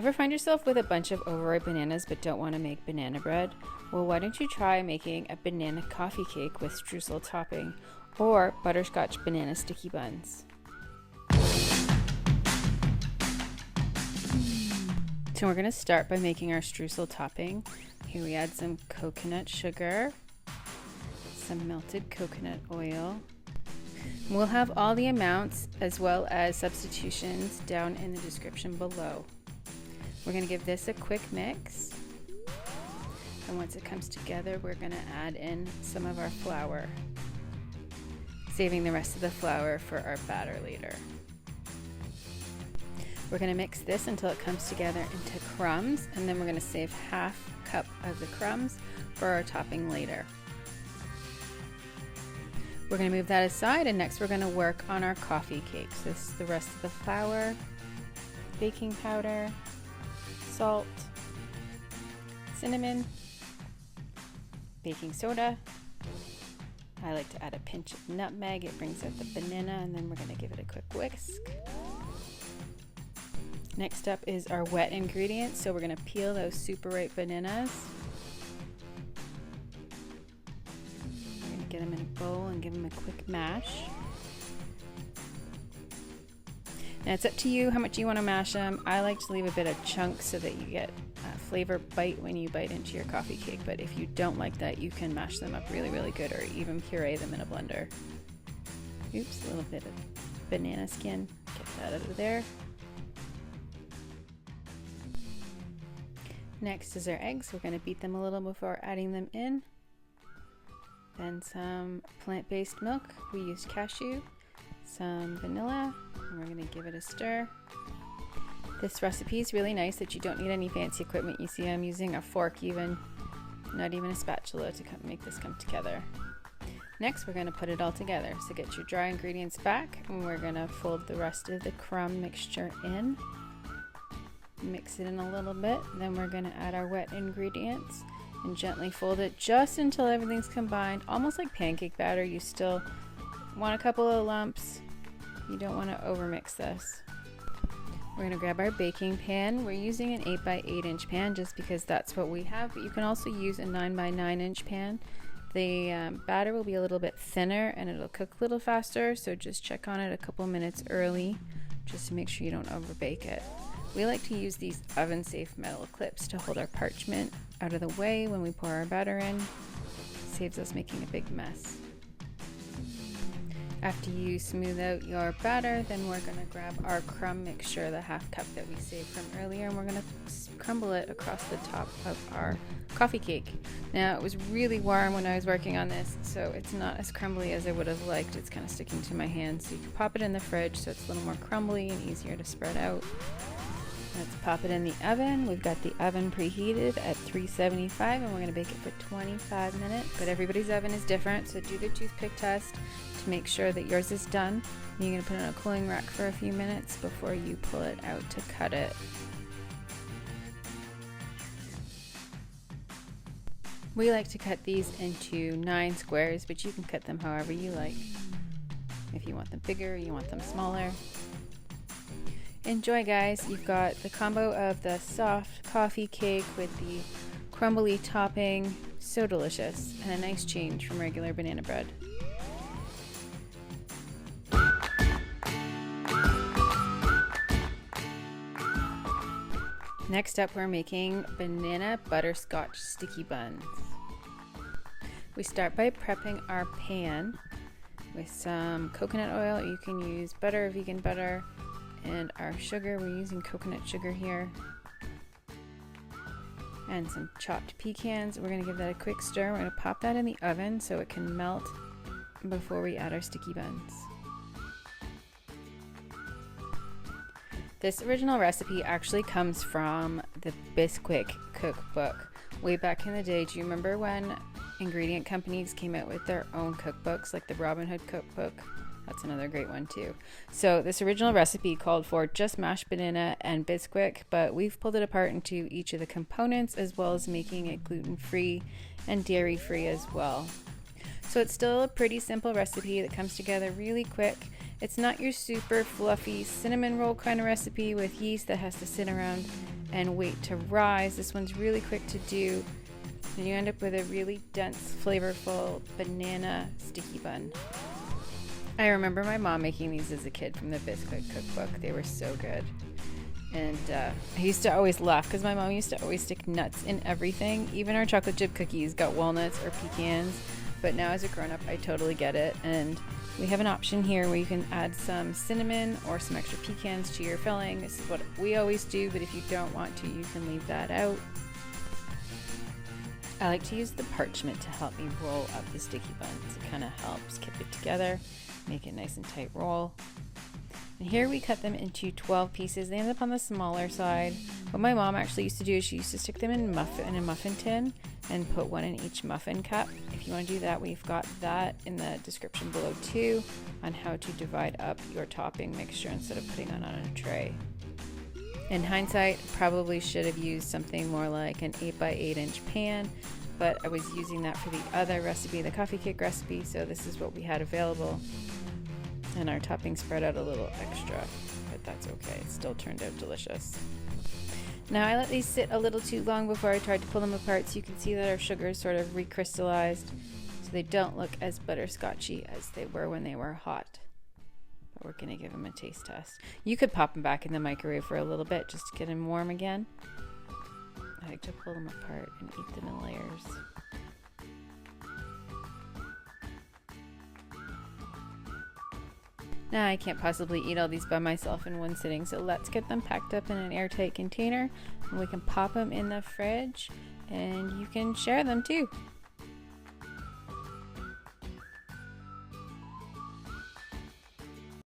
Ever find yourself with a bunch of overripe bananas but don't want to make banana bread? Well, why don't you try making a banana coffee cake with streusel topping or butterscotch banana sticky buns. So we're going to start by making our streusel topping. Here we add some coconut sugar, some melted coconut oil. We'll have all the amounts as well as substitutions down in the description below. We're going to give this a quick mix. And once it comes together, we're going to add in some of our flour, saving the rest of the flour for our batter later. We're going to mix this until it comes together into crumbs, and then we're going to save half cup of the crumbs for our topping later. We're going to move that aside, and next we're going to work on our coffee cakes. This is the rest of the flour, baking powder, salt, cinnamon, baking soda. I like to add a pinch of nutmeg. It brings out the banana, and then we're going to give it a quick whisk. Next up is our wet ingredients. So we're going to peel those super ripe bananas. We're going to get them in a bowl and give them a quick mash. Now it's up to you how much you want to mash them. I like to leave a bit of chunks so that you get a flavor bite when you bite into your coffee cake, but if you don't like that, you can mash them up really, really good, or even puree them in a blender. Oops, a little bit of banana skin. Get that out of there. Next is our eggs. We're going to beat them a little before adding them in. Then some plant-based milk. We used cashew, some vanilla, and we're going to give it a stir. This recipe is really nice that you don't need any fancy equipment. You see I'm using a fork even, not even a spatula to make this come together. Next we're going to put it all together. So get your dry ingredients back, and we're going to fold the rest of the crumb mixture in. Mix it in a little bit, then we're going to add our wet ingredients and gently fold it just until everything's combined, almost like pancake batter. You still want a couple of lumps. You don't want to overmix this. We're going to grab our baking pan. We're using an 8 by 8 inch pan just because that's what we have, but you can also use a 9 by 9 inch pan. The batter will be a little bit thinner and it'll cook a little faster, so just check on it a couple minutes early just to make sure you don't overbake it. We like to use these oven-safe metal clips to hold our parchment out of the way when we pour our batter in. Saves us making a big mess. After you smooth out your batter, then we're going to grab our crumb mixture, the half cup that we saved from earlier, and we're going to crumble it across the top of our coffee cake. Now, it was really warm when I was working on this, so it's not as crumbly as I would have liked. It's kind of sticking to my hand, so you can pop it in the fridge so it's a little more crumbly and easier to spread out. Let's pop it in the oven. We've got the oven preheated at 375, and we're going to bake it for 25 minutes. But everybody's oven is different, so do the toothpick test to make sure that yours is done. And you're going to put it in a cooling rack for a few minutes before you pull it out to cut it. We like to cut these into 9 squares, but you can cut them however you like. If you want them bigger, you want them smaller. Enjoy, guys. You've got the combo of the soft coffee cake with the crumbly topping. So delicious, and a nice change from regular banana bread. Next up, we're making banana butterscotch sticky buns. We start by prepping our pan with some coconut oil. You can use butter, vegan butter, and our sugar. We're using coconut sugar here, and some chopped pecans. We're going to give that a quick stir. We're going to pop that in the oven so it can melt before we add our sticky buns. This original recipe actually comes from the Bisquick Cookbook. Way back in the day, do you remember when ingredient companies came out with their own cookbooks, like the Robin Hood Cookbook? That's another great one too. So this original recipe called for just mashed banana and Bisquick, but we've pulled it apart into each of the components, as well as making it gluten-free and dairy-free as well. So it's still a pretty simple recipe that comes together really quick. It's not your super fluffy cinnamon roll kind of recipe with yeast that has to sit around and wait to rise. This one's really quick to do, and you end up with a really dense, flavorful banana sticky bun. I remember my mom making these as a kid from the Bisquick Cookbook. They were so good. And I used to always laugh because my mom used to always stick nuts in everything. Even our chocolate chip cookies got walnuts or pecans. But now as a grown-up, I totally get it. And we have an option here where you can add some cinnamon or some extra pecans to your filling. This is what we always do, but if you don't want to, you can leave that out. I like to use the parchment to help me roll up the sticky buns. It kind of helps keep it together, make it nice and tight roll. And here we cut them into 12 pieces. They end up on the smaller side. What my mom actually used to do is she used to stick them in a muffin tin and put one in each muffin cup. If you want to do that, we've got that in the description below too on how to divide up your topping mixture instead of putting it on a tray. In hindsight, probably should have used something more like an 8x8 inch pan, but I was using that for the other recipe, the coffee cake recipe, so this is what we had available. And our topping spread out a little extra, but that's okay. It still turned out delicious. Now I let these sit a little too long before I tried to pull them apart, so you can see that our sugars sort of recrystallized, so they don't look as butterscotchy as they were when they were hot. But we're gonna give them a taste test. You could pop them back in the microwave for a little bit just to get them warm again. I like to pull them apart and eat them in layers. Now I can't possibly eat all these by myself in one sitting, so let's get them packed up in an airtight container and we can pop them in the fridge and you can share them too.